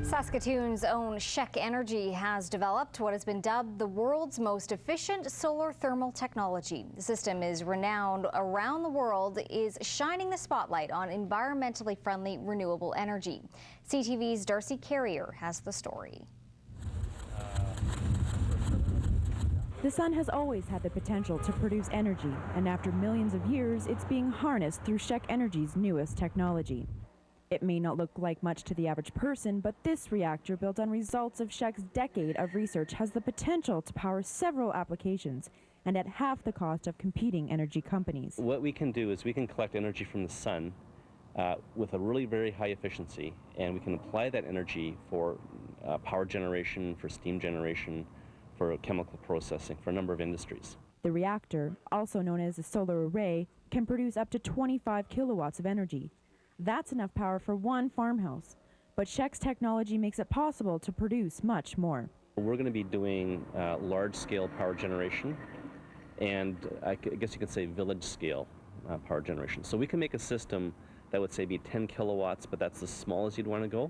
Saskatoon's own SHEC Energy has developed what has been dubbed the world's most efficient solar thermal technology. The system is renowned around the world, is shining the spotlight on environmentally friendly renewable energy. CTV's Darcy Carrier has the story. The sun has always had the potential to produce energy, and after millions of years, it's being harnessed through SHEC Energy's newest technology. It may not look like much to the average person, but this reactor, built on results of SHEC's decade of research, has the potential to power several applications and at half the cost of competing energy companies. What we can do is we can collect energy from the sun with a really very high efficiency, and we can apply that energy for power generation, for steam generation, for chemical processing, for a number of industries. The reactor, also known as a solar array, can produce up to 25 kilowatts of energy. That's enough power for one farmhouse, but SHEC's technology makes it possible to produce much more. We're going to be doing large-scale power generation, and I guess you could say village-scale power generation. So we can make a system that would say be 10 kilowatts, but that's as small as you'd want to go.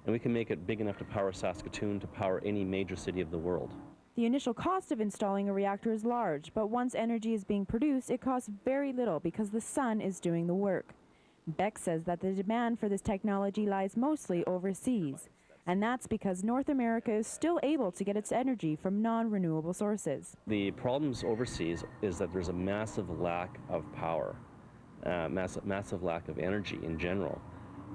And we can make it big enough to power Saskatoon, to power any major city of the world. The initial cost of installing a reactor is large, but once energy is being produced, it costs very little because the sun is doing the work. Beck says that the demand for this technology lies mostly overseas, and that's because North America is still able to get its energy from non-renewable sources. The problems overseas is that there's a massive lack of power, massive lack of energy in general.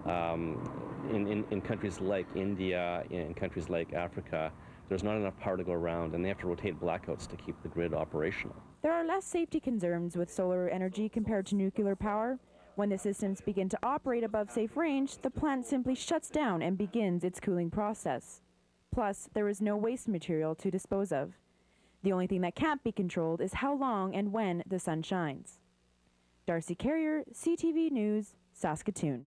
In countries like India, in countries like Africa, there's not enough power to go around, and they have to rotate blackouts to keep the grid operational. There are less safety concerns with solar energy compared to nuclear power. When the systems begin to operate above safe range, the plant simply shuts down and begins its cooling process. Plus, there is no waste material to dispose of. The only thing that can't be controlled is how long and when the sun shines. Darcy Carrier, CTV News, Saskatoon.